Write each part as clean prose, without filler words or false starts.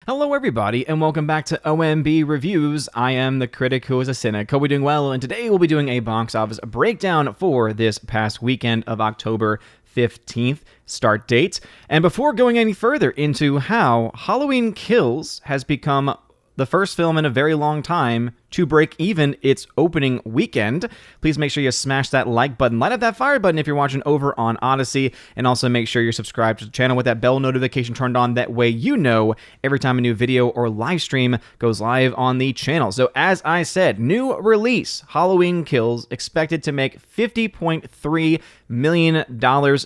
Hello everybody, and welcome back to OMB Reviews. I am the critic who is a cynic. Hope we're doing well, and today we'll be doing a box office breakdown for this past weekend of October 15th start date. And before going any further into how Halloween Kills has become the first film in a very long time to break even its opening weekend, please make sure you smash that like button, light up that fire button if you're watching over on Odyssey, and also make sure you're subscribed to the channel with that bell notification turned on. That way you know every time a new video or live stream goes live on the channel. So as I said, new release, Halloween Kills, expected to make $50.3 million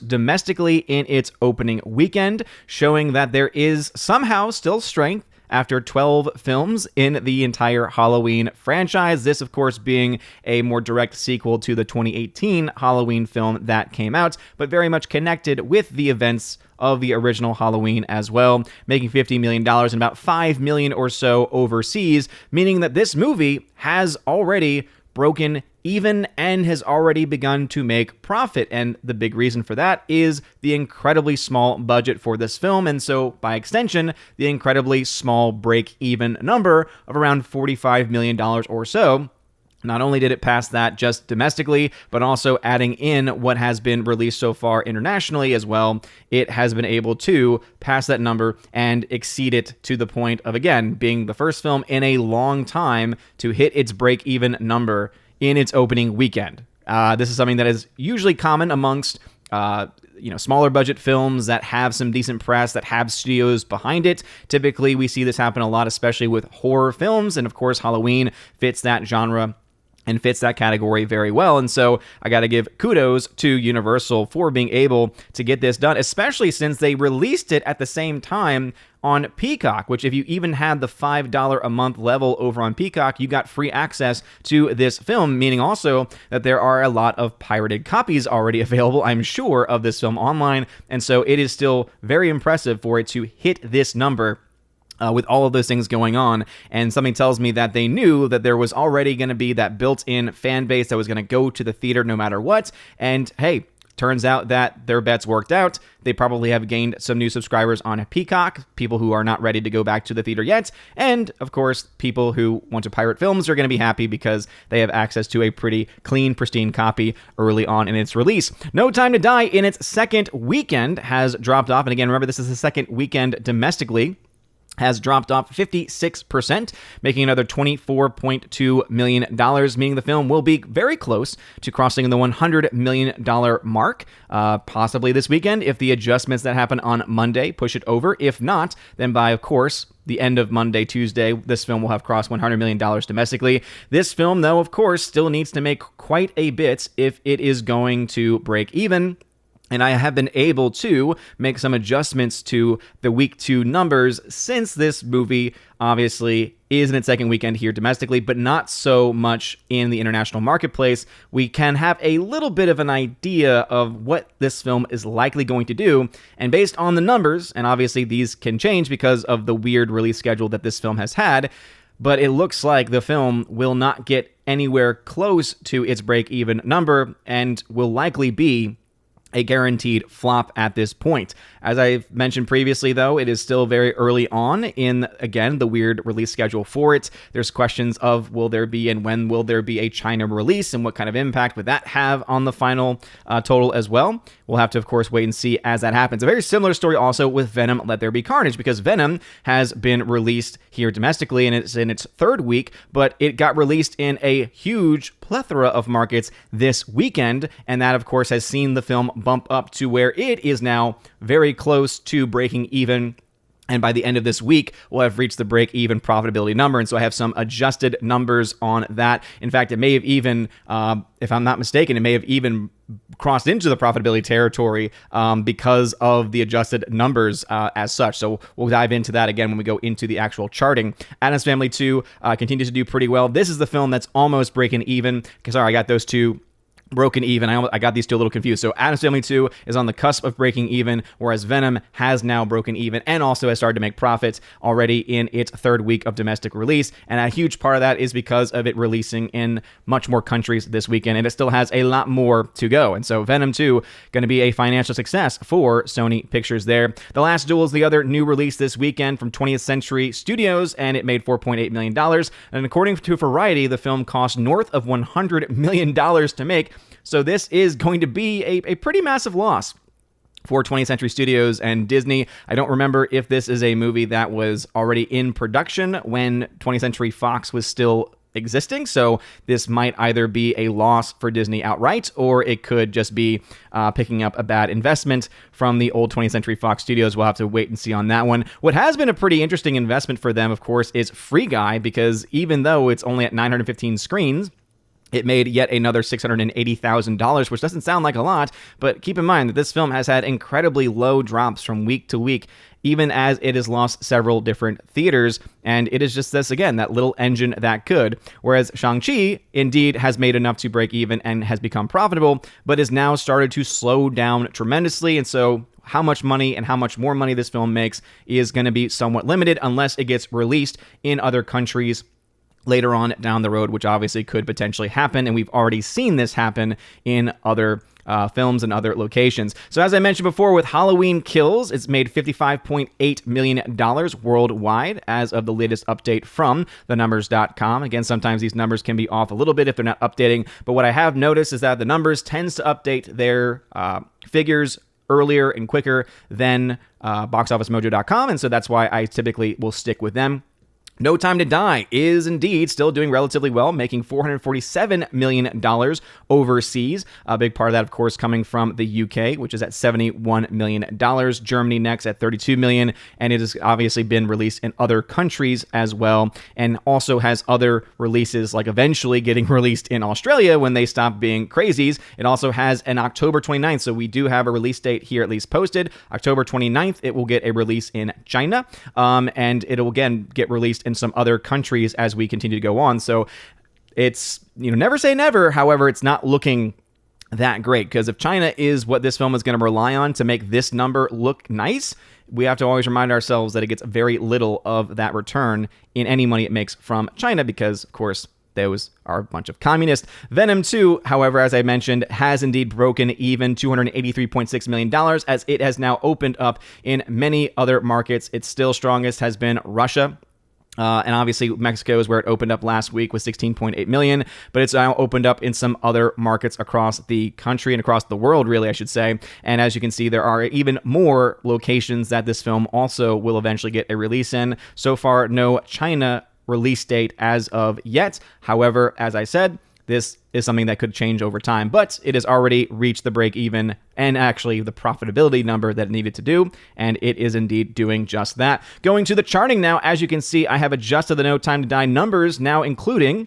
domestically in its opening weekend, showing that there is somehow still strength after 12 films in the entire Halloween franchise. This, of course, being a more direct sequel to the 2018 Halloween film that came out, but very much connected with the events of the original Halloween as well, making $50 million and about $5 million or so overseas, meaning that this movie has already broken even and has already begun to make profit. And the big reason for that is the incredibly small budget for this film, and so by extension the incredibly small break-even number of around $45 million or so. Not only did it pass that just domestically, but also adding in what has been released so far internationally as well, it has been able to pass that number and exceed it to the point of, again, being the first film in a long time to hit its break-even number in its opening weekend. This is something that is usually common amongst smaller budget films that have some decent press, that have studios behind it. Typically, we see this happen a lot, especially with horror films, and of course, Halloween fits that genre and fits that category very well. And so I got to give kudos to Universal for being able to get this done, especially since they released it at the same time on Peacock, which if you even had the $5 a month level over on Peacock, you got free access to this film, meaning also that there are a lot of pirated copies already available, I'm sure, of this film online. And so it is still very impressive for it to hit this number with all of those things going on. And something tells me that they knew that there was already going to be that built-in fan base that was going to go to the theater no matter what. And hey, turns out that their bets worked out. They probably have gained some new subscribers on Peacock, people who are not ready to go back to the theater yet. And of course, people who want to pirate films are going to be happy because they have access to a pretty clean, pristine copy early on in its release. No Time to Die in its second weekend has dropped off. And again, remember, this is the second weekend domestically. Has dropped off 56%, making another $24.2 million, meaning the film will be very close to crossing the $100 million mark, possibly this weekend if the adjustments that happen on Monday push it over. If not, then by, of course, the end of Monday, Tuesday, this film will have crossed $100 million domestically. This film, though, of course, still needs to make quite a bit if it is going to break even. And I have been able to make some adjustments to the week 2 numbers since this movie obviously is in its second weekend here domestically, but not so much in the international marketplace. We can have a little bit of an idea of what this film is likely going to do. And based on the numbers, and obviously these can change because of the weird release schedule that this film has had, but it looks like the film will not get anywhere close to its break-even number and will likely be a guaranteed flop at this point. As I've mentioned previously, though, it is still very early on in, again, the weird release schedule for it. There's questions of will there be and when will there be a China release and what kind of impact would that have on the final total as well. We'll have to, of course, wait and see as that happens. A very similar story also with Venom, Let There Be Carnage, because Venom has been released here domestically and it's in its third week, but it got released in a huge plethora of markets this weekend, and that, of course, has seen the film bump up to where it is now very close to breaking even. And by the end of this week, we'll have reached the break-even profitability number. And so I have some adjusted numbers on that. In fact, it may have even, if I'm not mistaken, it may have even crossed into the profitability territory because of the adjusted numbers as such. So we'll dive into that again when we go into the actual charting. Addams Family 2 continues to do pretty well. This is the film that's almost breaking even. Sorry, I got those two broken even. I got these two a little confused. So Addams Family 2 is on the cusp of breaking even, whereas Venom has now broken even and also has started to make profits already in its third week of domestic release. And a huge part of that is because of it releasing in much more countries this weekend, and it still has a lot more to go. And so Venom 2 going to be a financial success for Sony Pictures there. The Last Duel is the other new release this weekend from 20th Century Studios, and it made $4.8 million. And according to Variety, the film cost north of $100 million to make. So this is going to be a pretty massive loss for 20th Century Studios and Disney. I don't remember if this is a movie that was already in production when 20th Century Fox was still existing, so this might either be a loss for Disney outright, or it could just be picking up a bad investment from the old 20th Century Fox Studios. We'll have to wait and see on that one. What has been a pretty interesting investment for them, of course, is Free Guy, because even though it's only at 915 screens, it made yet another $680,000, which doesn't sound like a lot, but keep in mind that this film has had incredibly low drops from week to week, even as it has lost several different theaters, and it is just this, again, that little engine that could. Whereas Shang-Chi, indeed, has made enough to break even and has become profitable, but has now started to slow down tremendously, and so how much money and how much more money this film makes is going to be somewhat limited unless it gets released in other countries later on down the road, which obviously could potentially happen, and we've already seen this happen in other films and other locations. So as I mentioned before, with Halloween Kills, it's made $55.8 million worldwide as of the latest update from thenumbers.com. Again, sometimes these numbers can be off a little bit if they're not updating, but what I have noticed is that the numbers tends to update their figures earlier and quicker than boxofficemojo.com, and so that's why I typically will stick with them. No Time to Die is indeed still doing relatively well, making $447 million overseas. A big part of that, of course, coming from the UK, which is at $71 million. Germany next at $32 million, and it has obviously been released in other countries as well, and also has other releases, like eventually getting released in Australia when they stop being crazies. It also has an October 29th, so we do have a release date here at least posted. October 29th, it will get a release in China, and it'll again get released in some other countries as we continue to go on. So it's, never say never. However, it's not looking that great, because if China is what this film is going to rely on to make this number look nice, we have to always remind ourselves that it gets very little of that return in any money it makes from China, because, of course, those are a bunch of communists. Venom 2, however, as I mentioned, has indeed broken even, $283.6 million, as it has now opened up in many other markets. Its still strongest has been Russia. And obviously Mexico is where it opened up last week with 16.8 million, but it's now opened up in some other markets across the country and across the world, really, I should say. And as you can see, there are even more locations that this film also will eventually get a release in. So far, no China release date as of yet. However, as I said, this is something that could change over time, but it has already reached the break even and actually the profitability number that it needed to do, and it is indeed doing just that. Going to the charting now, as you can see, I have adjusted the No Time to Die numbers, now including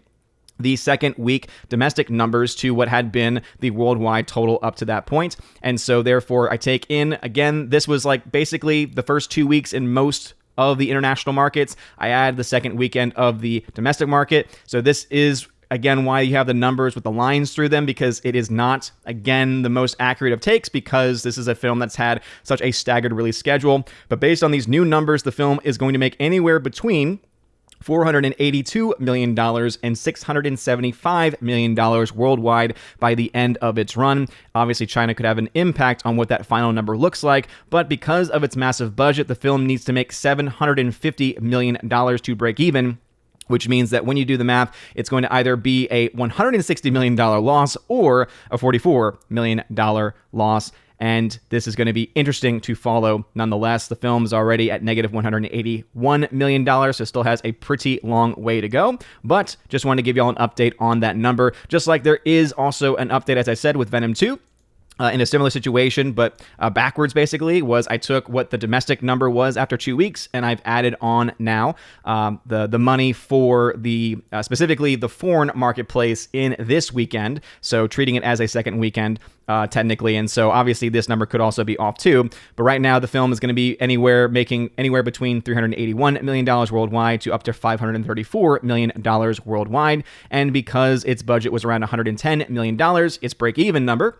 the second week domestic numbers to what had been the worldwide total up to that point. And so therefore I take in, again, this was like basically the first 2 weeks in most of the international markets. I add the second weekend of the domestic market. So this is, again, why you have the numbers with the lines through them, because it is not, again, the most accurate of takes, because this is a film that's had such a staggered release schedule. But based on these new numbers, the film is going to make anywhere between $482 million and $675 million worldwide by the end of its run. Obviously, China could have an impact on what that final number looks like, but because of its massive budget, the film needs to make $750 million to break even, which means that when you do the math, it's going to either be a $160 million loss or a $44 million loss. And this is going to be interesting to follow nonetheless. The film is already at negative $181 million, so still has a pretty long way to go. But just wanted to give you all an update on that number. Just like there is also an update, as I said, with Venom 2. in a similar situation, but backwards basically, was I took what the domestic number was after 2 weeks, and I've added on now the money for the specifically the foreign marketplace in this weekend, so treating it as a second weekend technically, and so obviously this number could also be off too, but right now the film is going to be making anywhere between $381 million worldwide to up to $534 million worldwide, and because its budget was around $110 million, its break-even number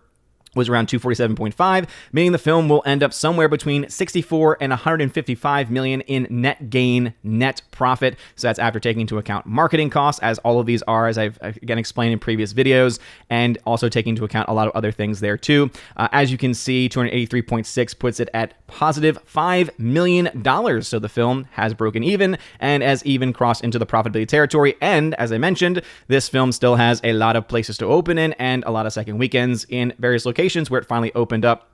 was around 247.5, meaning the film will end up somewhere between 64 and 155 million in net gain, net profit. So that's after taking into account marketing costs, as all of these are, as I've again explained in previous videos, and also taking into account a lot of other things there too. As you can see, 283.6 puts it at positive $5 million. So the film has broken even and has even crossed into the profitability territory. And as I mentioned, this film still has a lot of places to open in and a lot of second weekends in various locations where it finally opened up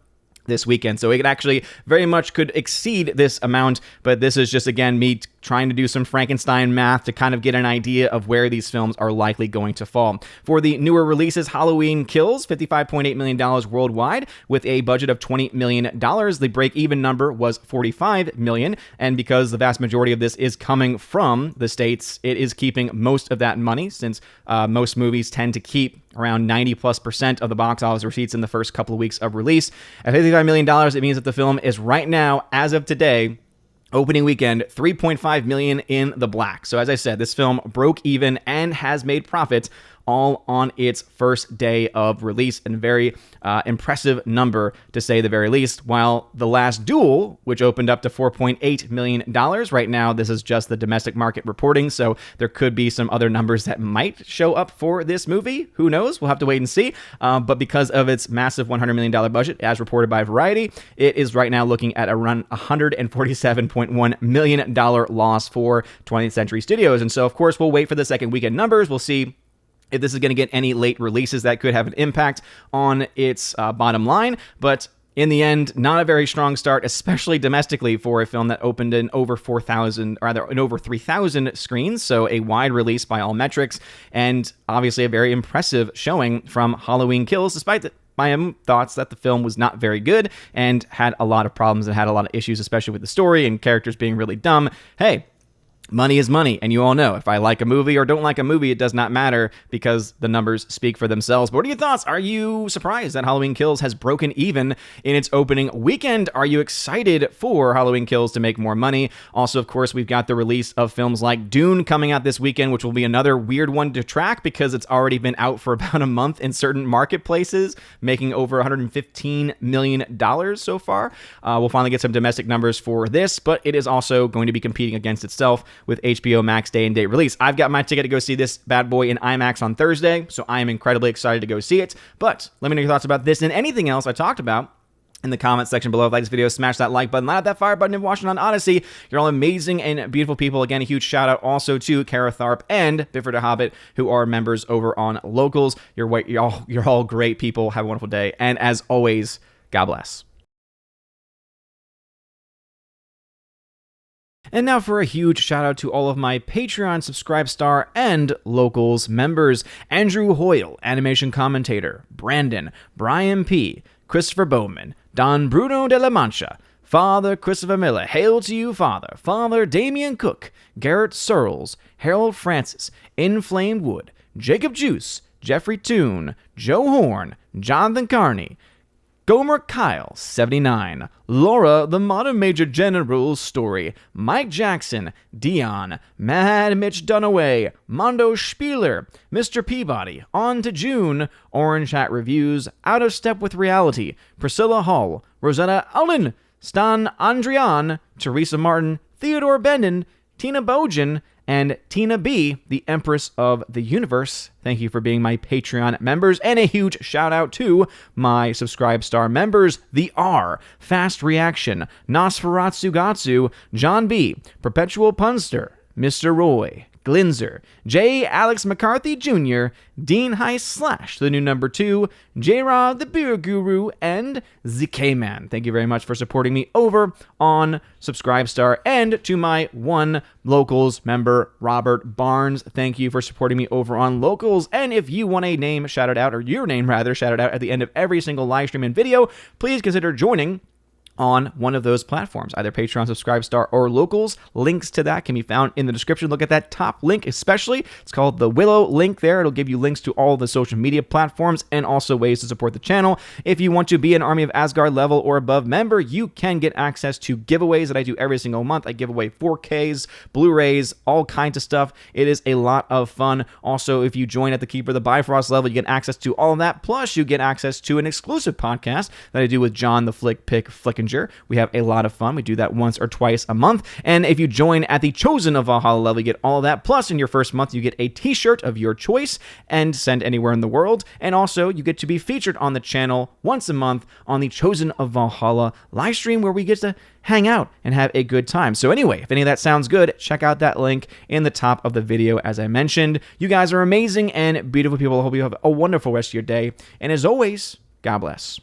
this weekend. So it actually very much could exceed this amount, but this is just, again, me trying to do some Frankenstein math to kind of get an idea of where these films are likely going to fall. For the newer releases, Halloween Kills, $55.8 million worldwide with a budget of $20 million. The break-even number was $45 million, and because the vast majority of this is coming from the States, it is keeping most of that money, since most movies tend to keep around 90+% of the box office receipts in the first couple of weeks of release. At $55 million, it means that the film is right now, as of today, opening weekend, $3.5 million in the black. So as I said, this film broke even and has made profits all on its first day of release, and very impressive number to say the very least. While The Last Duel, which opened up to $4.8 million, right now this is just the domestic market reporting, so there could be some other numbers that might show up for this movie. Who knows? We'll have to wait and see. But because of its massive $100 million budget, as reported by Variety, it is right now looking at around $147.1 million loss for 20th Century Studios. And so, of course, we'll wait for the second weekend numbers. We'll see if this is going to get any late releases that could have an impact on its bottom line. But in the end, not a very strong start, especially domestically, for a film that opened in over 4,000, or rather in over 3,000 screens. So a wide release by all metrics, and obviously a very impressive showing from Halloween Kills, despite my own thoughts that the film was not very good and had a lot of problems and had a lot of issues, especially with the story and characters being really dumb. Hey, money is money, and you all know if I like a movie or don't like a movie, it does not matter because the numbers speak for themselves. But what are your thoughts? Are you surprised that Halloween Kills has broken even in its opening weekend? Are you excited for Halloween Kills to make more money? Also, of course, we've got the release of films like Dune coming out this weekend, which will be another weird one to track because it's already been out for about a month in certain marketplaces, making over $115 million so far. We'll finally get some domestic numbers for this, but it is also going to be competing against itself with HBO Max day and date release. I've got my ticket to go see this bad boy in IMAX on Thursday, so I am incredibly excited to go see it. But let me know your thoughts about this and anything else I talked about in the comment section below. If you like this video, smash that like button, light up that fire button if you're watching on Odyssey. You're all amazing and beautiful people. Again, a huge shout out also to Kara Tharp and Bifford the Hobbit, who are members over on Locals. You're all great people. Have a wonderful day. And as always, God bless. And now for a huge shout out to all of my Patreon, Subscribe Star, and Locals members: Andrew Hoyle, animation commentator; Brandon, Brian P., Christopher Bowman, Don Bruno de la Mancha, Father Christopher Miller, hail to you, Father; Father Damian Cook, Garrett Searles, Harold Francis, Inflamed Wood, Jacob Juice, Jeffrey Toone, Joe Horn, Jonathan Carney, Gomer Kyle, 79, Laura, the Modern Major General's Story, Mike Jackson, Dion, Mad Mitch Dunaway, Mondo Spieler, Mr. Peabody, On to June, Orange Hat Reviews, Out of Step with Reality, Priscilla Hall, Rosetta Allen, Stan Andrian, Teresa Martin, Theodore Benden, Tina Bojan, and Tina B., the Empress of the Universe. Thank you for being my Patreon members. And a huge shout out to my Subscribe Star members: The R, Fast Reaction, Nosferatu Gatsu, John B., Perpetual Punster, Mr. Roy, Glinzer, J. Alex McCarthy Jr., Dean Heiss Slash, the new number 2, J-Rod the Beer Guru, and ZK-Man. Thank you very much for supporting me over on Subscribestar. And to my one Locals member, Robert Barnes, thank you for supporting me over on Locals. And if you want a name shouted out, or your name rather shouted out at the end of every single live stream and video, please consider joining on one of those platforms, either Patreon, Subscribestar, or Locals. Links to that can be found in the description. Look at that top link especially. It's called the Willow link there. It'll give you links to all the social media platforms and also ways to support the channel. If you want to be an Army of Asgard level or above member, you can get access to giveaways that I do every single month. I give away 4Ks, Blu-rays, all kinds of stuff. It is a lot of fun. Also, if you join at the Keeper of the Bifrost level, you get access to all of that. Plus, you get access to an exclusive podcast that I do with John the Flick Pick Flickinger. We have a lot of fun. We do that once or twice a month. And if you join at the Chosen of Valhalla level, you get all of that. Plus, in your first month, you get a t-shirt of your choice and send anywhere in the world. And also, you get to be featured on the channel once a month on the Chosen of Valhalla live stream, where we get to hang out and have a good time. So anyway, if any of that sounds good, check out that link in the top of the video as I mentioned. You guys are amazing and beautiful people. I hope you have a wonderful rest of your day. And as always, God bless.